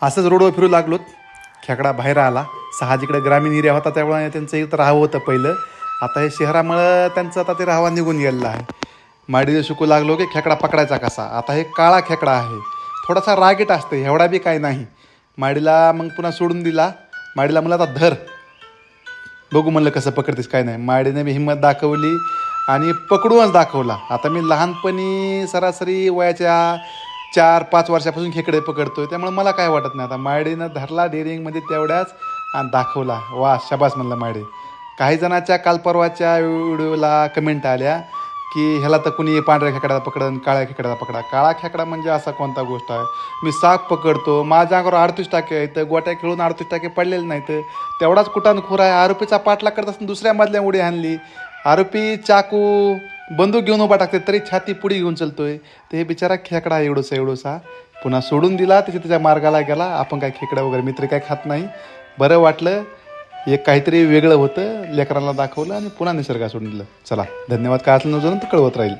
असंच रोडवर फिरू लागलोत. खेकडा बाहेर आला. साहजिकडे ग्रामीण एरिया होता त्यामुळे त्यांचं इथं राहावं होतं पहिलं. आता हे शहरामुळं त्यांचं आता ते राहावा निघून गेलेला आहे. माडीला शिकू लागलो की खेकडा पकडायचा कसा. आता हे काळा खेकडा आहे, थोडासा रागीट असतं, एवढा बी काही नाही. माडीला मग पुन्हा सोडून दिला. माडीला म्हणलं आता धर, बघू म्हणलं कसं पकडतेस काय नाही. माडीने बी हिंमत दाखवली आणि पकडूनच दाखवला. आता मी लहानपणी सरासरी वयाच्या 4-5 वर्षापासून खेकडे पकडतोय, त्यामुळे मला काय वाटत नाही. आता माडीनं धरला डेअरिंगमध्ये तेवढ्याच आणि दाखवला. वा शाबास म्हणलं माडे. काही जणाच्या काल परवाच्या व्हिडिओला कमेंट आल्या की ह्याला तर कुणी पांढऱ्या खेकड्याला पकडन, काळ्या खेकड्याला पकडा. काळा खेकडा म्हणजे असा कोणता गोष्ट आहे. मी साप पकडतो, माझ्या अंगावर 38 टाके आहेत, गोट्या खेळून 38 टाके पडलेले नाहीत. तेवढाच कुटाणखोर आहे. आरोपीचा पाठलाग करत असताना दुसऱ्या मधल्या उडी आणली. आरोपी चाकू बंदूक घेऊन उभा टाकते तरी छाती पुढे घेऊन चलतोय. ते हे बिचारा खेकडा एवढोसा पुन्हा सोडून दिला. त्याच्या मार्गाला गेला. आपण काय खेकडा वगैरे मित्र काय खात नाही. बरं वाटलं, एक काहीतरी वेगळं होतं, लेकरांना दाखवलं आणि पुन्हा निसर्गात सोडून दिलं. चला धन्यवाद. काय असलं नजर तर कळवत राहील.